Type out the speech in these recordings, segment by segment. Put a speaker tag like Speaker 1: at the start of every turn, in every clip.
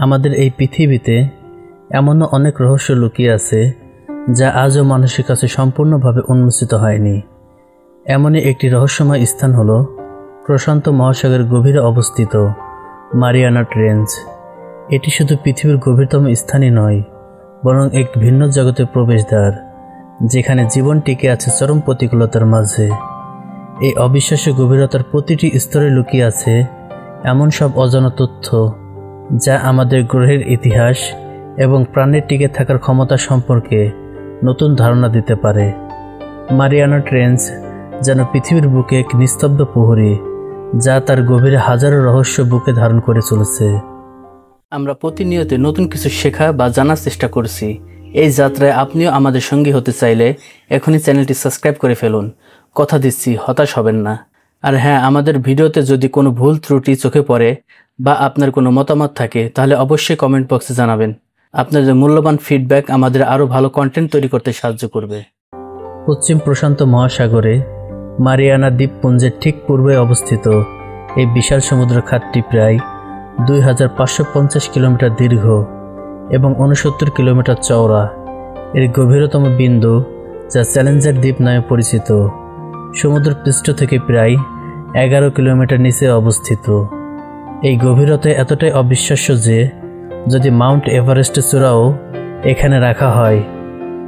Speaker 1: আমাদের এই পৃথিবীতে এমনও অনেক রহস্য লুকিয়ে আছে যা আজও মানুষের কাছে সম্পূর্ণভাবে উন্মোচিত হয়নি। এমনই একটি রহস্যময় স্থান হল প্রশান্ত মহাসাগরের গভীরে অবস্থিত মারিয়ানা ট্রেঞ্চ। এটি শুধু পৃথিবীর গভীরতম স্থানই নয়, বরং এক ভিন্ন জগতের প্রবেশদ্বার, যেখানে জীবন টিকে আছে চরম প্রতিকূলতার মাঝে। এই অবিশ্বাস্য গভীরতার প্রতিটি স্তরে লুকিয়ে আছে এমন সব অজানা তথ্য যা আমাদের গ্রহের ইতিহাস এবং প্রাণের টিকে থাকার ক্ষমতা সম্পর্কে নতুন ধারণা দিতে পারে। মারিয়ানা ট্রেঞ্চ যেন পৃথিবীর বুকে এক নিস্তব্ধ প্রহরী, যা তার গভীরে হাজারো রহস্য বুকে ধারণ করে চলেছে। আমরা প্রতিনিয়ত নতুন কিছু শেখা বা জানার চেষ্টা করছি। এই যাত্রায় আপনিও আমাদের সঙ্গী হতে চাইলে এখনই চ্যানেলটি সাবস্ক্রাইব করে ফেলুন। কথা দিচ্ছি, হতাশ হবেন না। আর হ্যাঁ, আমাদের ভিডিওতে যদি কোনো ভুল ত্রুটি চোখে পড়ে বা আপনার কোনো মতামত থাকে, তাহলে অবশ্যই কমেন্ট বক্সে জানাবেন। আপনাদের মূল্যবান ফিডব্যাক আমাদের আরও ভালো কন্টেন্ট তৈরি করতে সাহায্য করবে। পশ্চিম প্রশান্ত মহাসাগরে মারিয়ানা দ্বীপপুঞ্জের ঠিক পূর্বে অবস্থিত এই বিশাল সমুদ্র খাতটি প্রায় 2550 কিলোমিটার দীর্ঘ এবং 69 কিলোমিটার চওড়া। এর গভীরতম বিন্দু, যা চ্যালেঞ্জার দ্বীপ নামে পরিচিত, সমুদ্র পৃষ্ঠ থেকে প্রায় 11 কিলোমিটার নিচে অবস্থিত। এই গভীরতা এতটাই অবিশ্বাস্য যে যদি মাউন্ট এভারেস্টের চূড়াও এখানে রাখা হয়,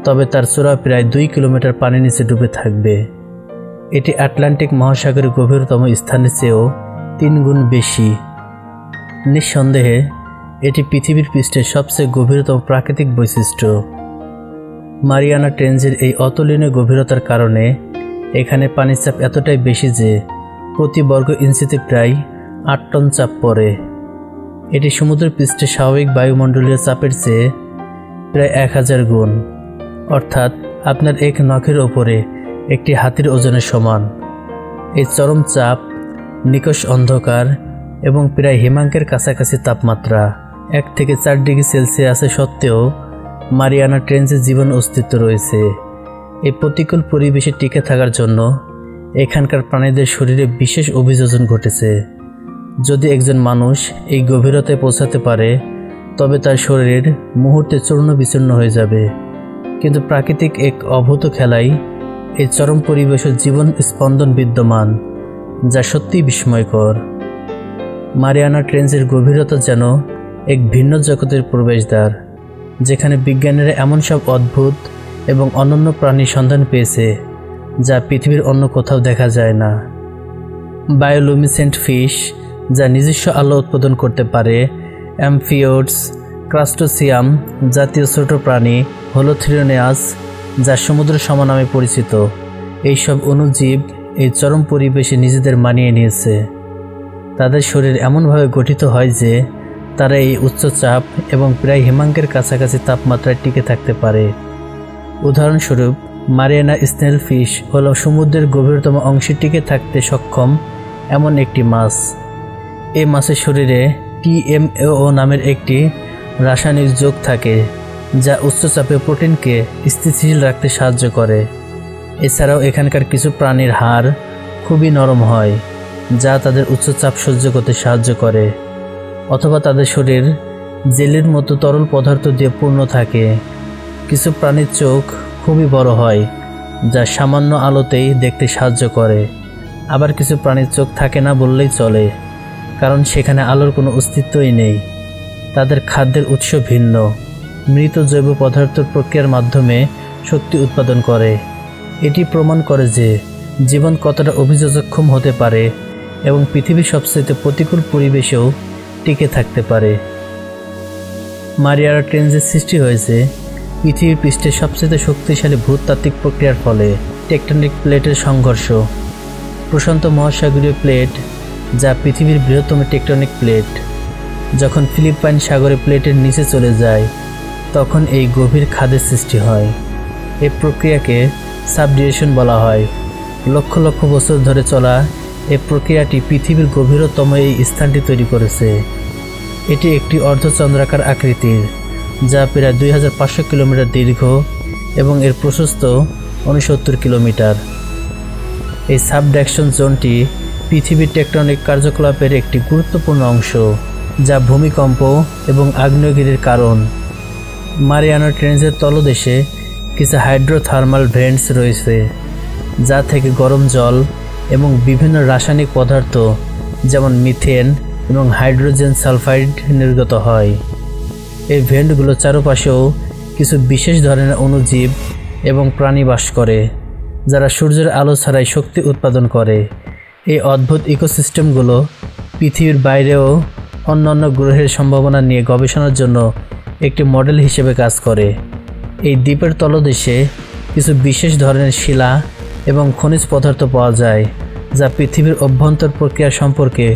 Speaker 1: তবে তার চূড়া প্রায় 2 কিলোমিটার পানির নিচে ডুবে থাকবে। এটি আটলান্টিক মহাসাগরের গভীরতম স্থানের চেয়েও 3 গুণ বেশি। নিঃসন্দেহে এটি পৃথিবীর পৃষ্ঠের সবচেয়ে গভীরতম প্রাকৃতিক বৈশিষ্ট্য। মারিয়ানা ট্রেঞ্চের এই অতুলনীয় গভীরতার কারণে এখানে পানির চাপ এতটাই বেশি যে প্রতি বর্গ ইঞ্চিতে প্রায় 8 টন চাপ পড়ে। এটি সমুদ্র পৃষ্ঠে স্বাভাবিক বায়ুমণ্ডলীয় চাপের চেয়ে প্রায় 1000 গুণ, অর্থাৎ আপনার এক নখের ওপরে একটি হাতির ওজনের সমান। এই চরম চাপ, নিকষ অন্ধকার এবং প্রায় হিমাঙ্কের কাছাকাছি তাপমাত্রা 1 থেকে 4 ডিগ্রি সেলসিয়াসের সত্ত্বেও মারিয়ানা ট্রেঞ্চের জীবন অস্তিত্ব রয়েছে। এই প্রতিকূল পরিবেশে টিকে থাকার জন্য এখানকার প্রাণীদের শরীরে বিশেষ অভিযোজন ঘটেছে। যদি একজন মানুষ এই গভীরতায় পৌঁছাতে পারে, তবে তার শরীর মুহূর্তে চূর্ণ বিচূর্ণ হয়ে যাবে। কিন্তু প্রাকৃতিক এক অভূত খেলায় এই চরম পরিবেশের জীবন স্পন্দন বিদ্যমান, যা সত্যিই বিস্ময়কর। মারিয়ানা ট্রেঞ্চের গভীরতা যেন এক ভিন্ন জগতের প্রবেশদ্বার, যেখানে বিজ্ঞানীরা এমন সব অদ্ভুত এবং অনন্য প্রাণীর সন্ধান পেয়েছে যা পৃথিবীর অন্য কোথাও দেখা যায় না। বায়োলুমিসেন্ট ফিশ, যা নিজস্ব আলো উৎপাদন করতে পারে, অ্যামফিওডস, ক্রাস্টোসিয়াম জাতীয় ছোট প্রাণী, হোলোথ্রিওনিয়াস, যা সমুদ্র সম নামে পরিচিত। এইসব অণুজীব এই চরম পরিবেশে নিজেদের মানিয়ে নিয়েছে। তাদের শরীর এমনভাবে গঠিত হয় যে তারা এই উচ্চ চাপ এবং প্রায় হিমাঙ্কের কাছাকাছি তাপমাত্রায় টিকে থাকতে পারে। উদাহরণস্বরূপ, মারিয়ানা স্নেল ফিশ হল সমুদ্রের গভীরতম অংশে টিকে থাকতে সক্ষম এমন একটি মাছ। এই মাছের শরীরে TMAO নামের একটি রাসায়নিক যোগ থাকে, যা উচ্চচাপে প্রোটিনকে স্থিতিশীল রাখতে সাহায্য করে। এছাড়াও এখানকার কিছু প্রাণীর হাড় খুবই নরম হয়, যা তাদের উচ্চচাপ সহ্য করতে সাহায্য করে। অথবা তাদের শরীর জেলির মতো তরল পদার্থ দিয়ে পূর্ণ থাকে। কিছু প্রাণীর চোখ খুবই বড় হয়, যা সামান্য আলোতেই দেখতে সাহায্য করে। আবার কিছু প্রাণীর চোখ থাকে না বললেই চলে, কারণ সেখানে আলোর কোনো অস্তিত্বই নেই। তাদের খাদ্যের উৎস ভিন্ন, মৃত জৈব পদার্থের প্রক্রিয়ার মাধ্যমে শক্তি উৎপাদন করে। এটি প্রমাণ করে যে জীবন কতটা অভিযোজক্ষম হতে পারে এবং পৃথিবীর সবচেয়ে প্রতিকূল পরিবেশেও টিকে থাকতে পারে। মারিয়ানা ট্রেঞ্চের সৃষ্টি হয়েছে পৃথিবীর পৃষ্ঠে সবচেয়ে শক্তিশালী ভূতাত্ত্বিক প্রক্রিয়ার ফলে, টেকটনিক প্লেটের সংঘর্ষ। প্রশান্ত মহাসাগরীয় প্লেট, যা পৃথিবীর বৃহত্তম টেকটনিক প্লেট, যখন ফিলিপাইন সাগরে প্লেটের নিচে চলে যায়, তখন এই গভীর খাদের সৃষ্টি হয়। এই প্রক্রিয়াকে সাবডিউশন বলা হয়। লক্ষ লক্ষ বছর ধরে চলা এই প্রক্রিয়াটি পৃথিবীর গভীরতম এই স্থানটি তৈরি করেছে। এটি একটি অর্ধচন্দ্রাকার আকৃতির, যা প্রায় 2500 কিলোমিটার দীর্ঘ এবং এর প্রশস্ত 69 কিলোমিটার। এই সাবডাকশন জোনটি পৃথিবীর টেকটনিক কার্যকলাপের একটি গুরুত্বপূর্ণ অংশ যা ভূমিকম্প এবং আগ্নেয়গিরির কারণ। মারিয়ানা ট্রেঞ্চের তলদেশে কিছু হাইড্রোথার্মাল ভেন্টস রয়েছে, যা থেকে গরম জল এবং বিভিন্ন রাসায়নিক পদার্থ যেমন মিথেন এবং হাইড্রোজেন সালফাইড নির্গত হয়। এই ভেন্টগুলোর চারপাশেও কিছু বিশেষ ধরনের অণুজীব এবং প্রাণী বাস করে, যারা সূর্যের আলো ছাড়াই শক্তি উৎপাদন করে। এই অদ্ভুত ইকোসিস্টেমগুলো পৃথিবীর বাইরেও অন্যান্য গ্রহের সম্ভাবনা নিয়ে গবেষণার জন্য একটি মডেল হিসেবে কাজ করে। এই দ্বীপের তলদেশে কিছু বিশেষ ধরনের শিলা এবং খনিজ পদার্থ পাওয়া যায়, যা পৃথিবীর অভ্যন্তর প্রক্রিয়া সম্পর্কে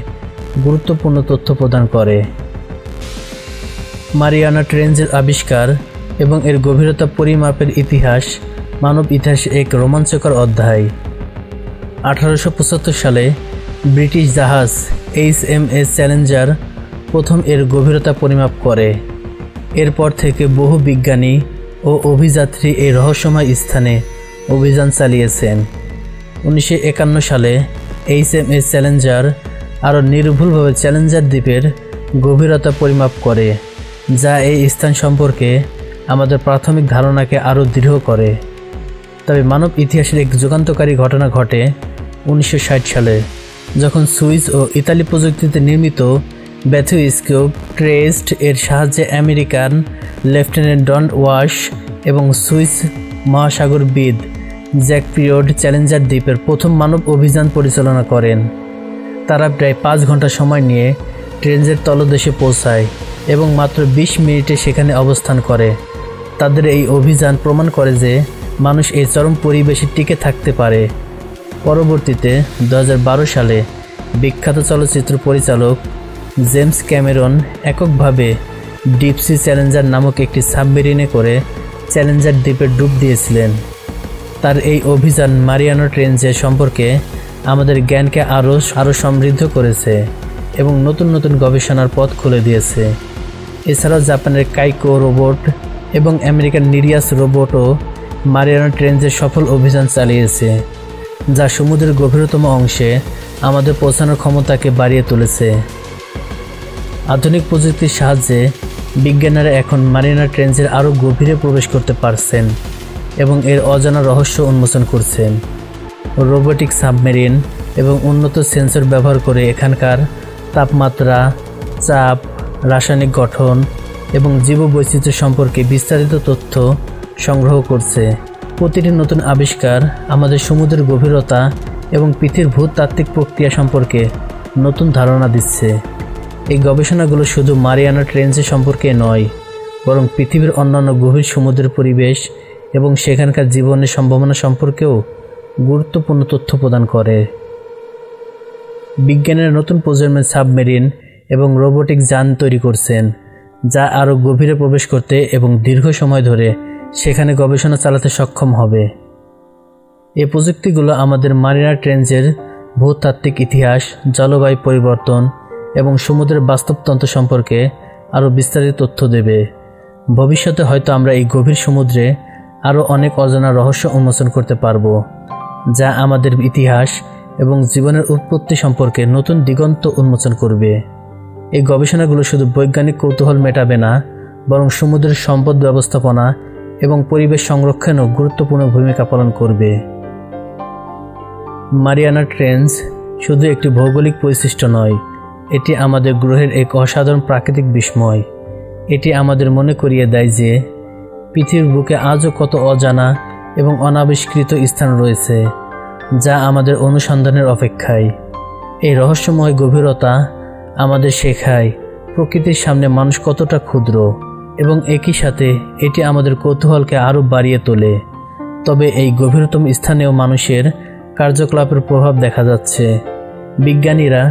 Speaker 1: গুরুত্বপূর্ণ তথ্য প্রদান করে। মারিয়ানা ট্রেঞ্চের আবিষ্কার এবং এর গভীরতা পরিমাপের ইতিহাস মানব ইতিহাসে এক রোমাঞ্চকর অধ্যায়। 1875 সালে ব্রিটিশ জাহাজ HMS চ্যালেঞ্জার প্রথম এর গভীরতা পরিমাপ করে। এরপর থেকে বহু বিজ্ঞানী ও অভিযাত্রী এই রহস্যময় স্থানে অভিযান চালিয়েছেন। 1951 সালে HMS চ্যালেঞ্জার আরও নির্ভুলভাবে চ্যালেঞ্জার দ্বীপের গভীরতা পরিমাপ করে, যা এই স্থান সম্পর্কে আমাদের প্রাথমিক ধারণাকে আরও দৃঢ় করে। তবে মানব ইতিহাসের এক যুগান্তকারী ঘটনা ঘটে 1960 সালে, যখন সুইস ও ইতালি প্রযুক্তিতে নির্মিত ব্যাথুইস্কিউব ক্রেস্ট এর সাহায্যে আমেরিকান লেফটেন্যান্ট জন ওয়াশ এবং সুইস মহাসাগরবিদ জ্যাক পিরিয়ড চ্যালেঞ্জার দ্বীপের প্রথম মানব অভিযান পরিচালনা করেন। তারা প্রায় 5 ঘন্টা সময় নিয়ে ট্রেঞ্চের তলদেশে পৌঁছায় এবং মাত্র 20 মিনিটে সেখানে অবস্থান করে। তাদের এই অভিযান প্রমাণ করে যে মানুষ এই চরম পরিবেশে টিকে থাকতে পারে। পরবর্তীতে 2012 সালে বিখ্যাত চলচ্চিত্র পরিচালক জেমস ক্যামেরন এককভাবে ডিপ সি চ্যালেঞ্জার নামক একটি সাবমেরিনে করে চ্যালেঞ্জার দ্বীপে ডুব দিয়েছিলেন। তার এই অভিযান মারিয়ানা ট্রেঞ্চের সম্পর্কে আমাদের জ্ঞানকে আরও সমৃদ্ধ করেছে এবং নতুন নতুন গবেষণার পথ খুলে দিয়েছে। এছাড়াও জাপানের কাইকো রোবট এবং আমেরিকান নিরিয়াস রোবটও মারিয়ানা ট্রেঞ্চের সফল অভিযান চালিয়েছে, যা সমুদ্রের গভীরতম অংশে আমাদের পৌঁছানোর ক্ষমতাকে বাড়িয়ে তুলেছে। আধুনিক প্রযুক্তির সাহায্যে বিজ্ঞানীরা এখন মারিয়ানা ট্রেঞ্চের আরও গভীরে প্রবেশ করতে পারছেন এবং এর অজানা রহস্য উন্মোচন করছেন। রোবোটিক সাবমেরিন এবং উন্নত সেন্সর ব্যবহার করে এখানকার তাপমাত্রা, চাপ, রাসায়নিক গঠন এবং জীববৈচিত্র্য সম্পর্কে বিস্তারিত তথ্য সংগ্রহ করছে। প্রতিটি নতুন আবিষ্কার আমাদের সমুদ্রের গভীরতা এবং পৃথিবীর ভূতাত্ত্বিক প্রক্রিয়া সম্পর্কে নতুন ধারণা দিচ্ছে। এই গবেষণাগুলো শুধু মারিয়ানা ট্রেঞ্চের সম্পর্কে নয়, বরং পৃথিবীর অন্যান্য গভীর সমুদ্রের পরিবেশ এবং সেখানকার জীবনের সম্ভাবনা সম্পর্কেও গুরুত্বপূর্ণ তথ্য প্রদান করে। বিজ্ঞানীরা নতুন প্রজন্মের সাবমেরিন এবং রোবোটিক যান তৈরি করছেন, যা আরও গভীরে প্রবেশ করতে এবং দীর্ঘ সময় ধরে সেখানে গবেষণা চালাতে সক্ষম হবে। এই প্রযুক্তিগুলো আমাদের মারিয়ানা ট্রেঞ্চের ভূতাত্ত্বিক ইতিহাস, জলবায়ু পরিবর্তন এবং সমুদ্রের বাস্তুতন্ত্র সম্পর্কে আরও বিস্তারিত তথ্য দেবে। ভবিষ্যতে হয়তো আমরা এই গভীর সমুদ্রে আরও অনেক অজানা রহস্য উন্মোচন করতে পারব, যা আমাদের ইতিহাস এবং জীবনের উৎপত্তি সম্পর্কে নতুন দিগন্ত উন্মোচন করবে। এই গবেষণাগুলো শুধু বৈজ্ঞানিক কৌতূহল মেটাবে না, বরং সমুদ্রের সম্পদ ব্যবস্থাপনা এবং পরিবেশ সংরক্ষণেও গুরুত্বপূর্ণ ভূমিকা পালন করবে। মারিয়ানা ট্রেঞ্চ শুধু একটি ভৌগোলিক বৈশিষ্ট্য নয়, এটি আমাদের গ্রহের এক অসাধারণ প্রাকৃতিক বিস্ময়। এটি আমাদের মনে করিয়ে দেয় যে পৃথিবীর বুকে আজও কত অজানা এবং অনাবিষ্কৃত স্থান রয়েছে, যা আমাদের অনুসন্ধানের অপেক্ষায়। এই রহস্যময় গভীরতা আমাদের শেখায় প্রকৃতির সামনে মানুষ কতটা ক্ষুদ্র, এবং একই সাথে এটি আমাদের কৌতূহলকে আরও বাড়িয়ে তোলে। তবে এই গভীরতম স্থানেও মানুষের কার্যকলাপের প্রভাব দেখা যাচ্ছে। বিজ্ঞানীরা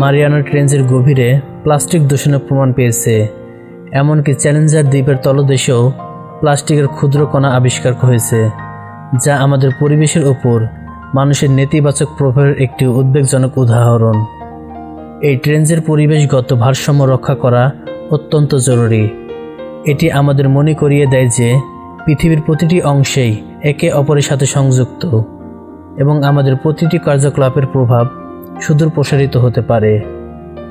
Speaker 1: মারিয়ানা ট্রেঞ্চের গভীরে প্লাস্টিক দূষণের প্রমাণ পেয়েছে। এমনকি চ্যালেঞ্জার দ্বীপের তলদেশেও প্লাস্টিকের ক্ষুদ্র কণা আবিষ্কার হয়েছে, যা আমাদের পরিবেশের ওপর মানুষের নেতিবাচক প্রভাবের একটি উদ্বেগজনক উদাহরণ। এই ট্রেঞ্চের পরিবেশগত ভারসাম্য রক্ষা করা অত্যন্ত জরুরি। এটি আমাদের মনে করিয়ে দেয় যে পৃথিবীর প্রতিটি অংশেই একে অপরের সাথে সংযুক্ত এবং আমাদের প্রতিটি কার্যকলাপের প্রভাব সুদূর প্রসারিত হতে পারে।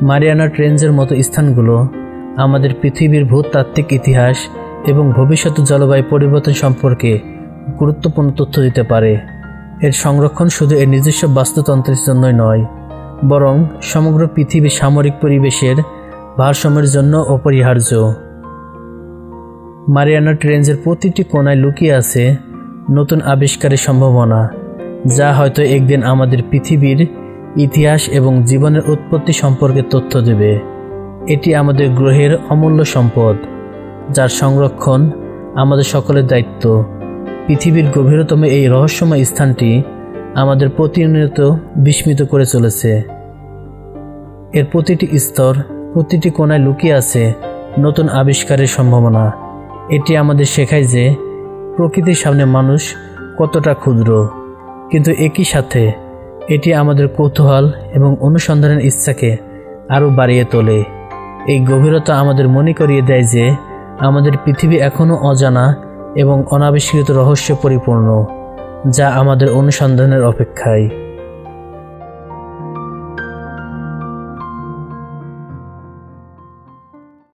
Speaker 1: মারিয়ানা ট্রেঞ্চের মতো স্থানগুলো আমাদের পৃথিবীর ভূতাত্ত্বিক ইতিহাস এবং ভবিষ্যৎ জলবায়ু পরিবর্তন সম্পর্কে গুরুত্বপূর্ণ তথ্য দিতে পারে। এর সংরক্ষণ শুধু এর নিজস্ব বাস্তুতন্ত্রের জন্যই নয়, বরং সমগ্র পৃথিবীর সামরিক পরিবেশের ভারসাম্যের জন্য অপরিহার্য। মারিয়ানা ট্রেঞ্চের প্রতিটি কোণায় লুকিয়ে আছে নতুন আবিষ্কারের সম্ভাবনা, যা হয়তো একদিন আমাদের পৃথিবীর ইতিহাস এবং জীবনের উৎপত্তি সম্পর্কে তথ্য দেবে। এটি আমাদের গ্রহের অমূল্য সম্পদ, যার সংরক্ষণ আমাদের সকলের দায়িত্ব। পৃথিবীর গভীরতম এই রহস্যময় স্থানটি আমাদের প্রতিনিয়ত বিস্মিত করে চলেছে। এর প্রতিটি স্তর, প্রতিটি কোণায় লুকিয়ে আছে নতুন আবিষ্কারের সম্ভাবনা। এটি আমাদের শেখায় যে প্রকৃতির সামনে মানুষ কতটা ক্ষুদ্র, কিন্তু একই সাথে এটি আমাদের কৌতূহল এবং অনুসন্ধানের ইচ্ছাকে আরও বাড়িয়ে তোলে। এই গভীরতা আমাদের মনে করিয়ে দেয় যে আমাদের পৃথিবী এখনও অজানা এবং অনাবিষ্কৃত রহস্যে পরিপূর্ণ, যা আমাদের অনুসন্ধানের অপেক্ষায়।